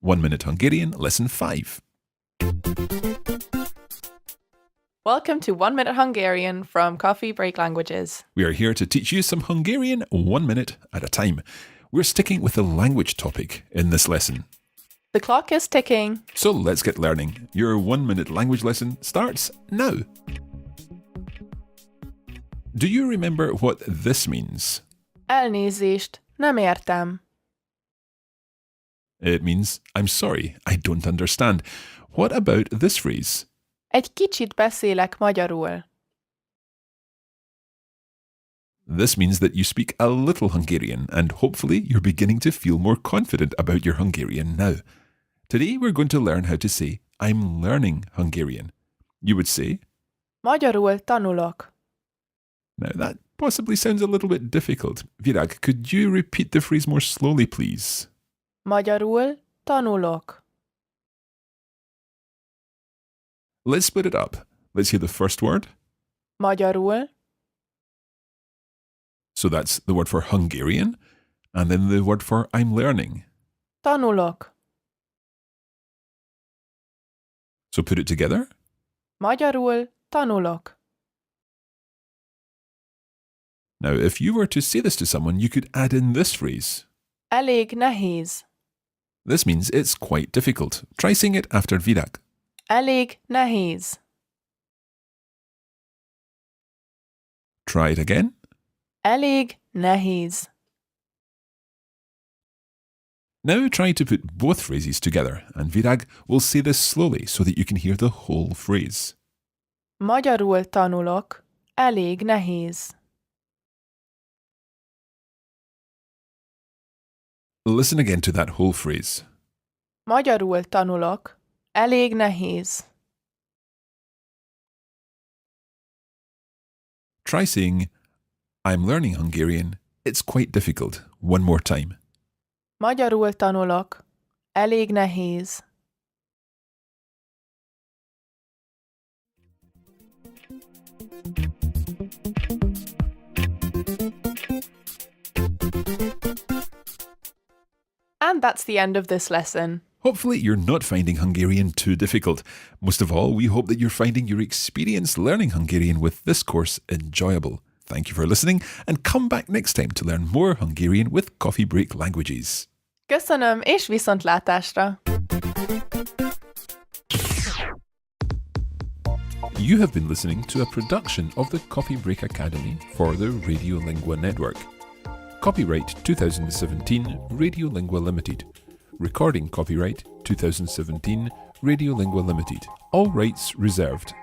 1 Minute Hungarian Lesson 5. Welcome to 1 Minute Hungarian from Coffee Break Languages. We are here to teach you some Hungarian 1 minute at a time. We're sticking with the language topic in this lesson. The clock is ticking. So let's get learning. Your 1 minute language lesson starts now. Do you remember what this means? Elnézést, nem értem. It means, I'm sorry, I don't understand. What about this phrase? Egy kicsit beszélek magyarul. This means that you speak a little Hungarian and hopefully you're beginning to feel more confident about your Hungarian now. Today we're going to learn how to say, I'm learning Hungarian. You would say, Magyarul tanulok. now that possibly sounds a little bit difficult. Virag, could you repeat the phrase more slowly, please? Magyarul tanulok. Let's split it up. Let's hear the first word. Magyarul, So that's the word for Hungarian, and then the word for I'm learning. tanulok. So put it together. Magyarul tanulok. Now, if you were to say this to someone, you could add in this phrase. Elég nehéz. This means it's quite difficult. Try saying it after Virag. Elég nehéz. Try it again. Elég nehéz. Now try to put both phrases together, and Virag will say this slowly so that you can hear the whole phrase. Magyarul tanulok. Elég nehéz. Listen again to that whole phrase. Magyarul tanulok. Elég nehéz. Try saying, I'm learning Hungarian. It's quite difficult. One more time. Magyarul tanulok. Elég nehéz. And that's the end of this lesson. Hopefully you're not finding Hungarian too difficult. Most of all, we hope that you're finding your experience learning Hungarian with this course enjoyable. Thank you for listening, and come back next time to learn more Hungarian with Coffee Break Languages. Köszönöm és viszontlátásra! You have been listening to a production of the Coffee Break Academy for the Radiolingua Network. Copyright 2017 Radiolingua Limited. Recording copyright 2017 Radiolingua Limited. All rights reserved.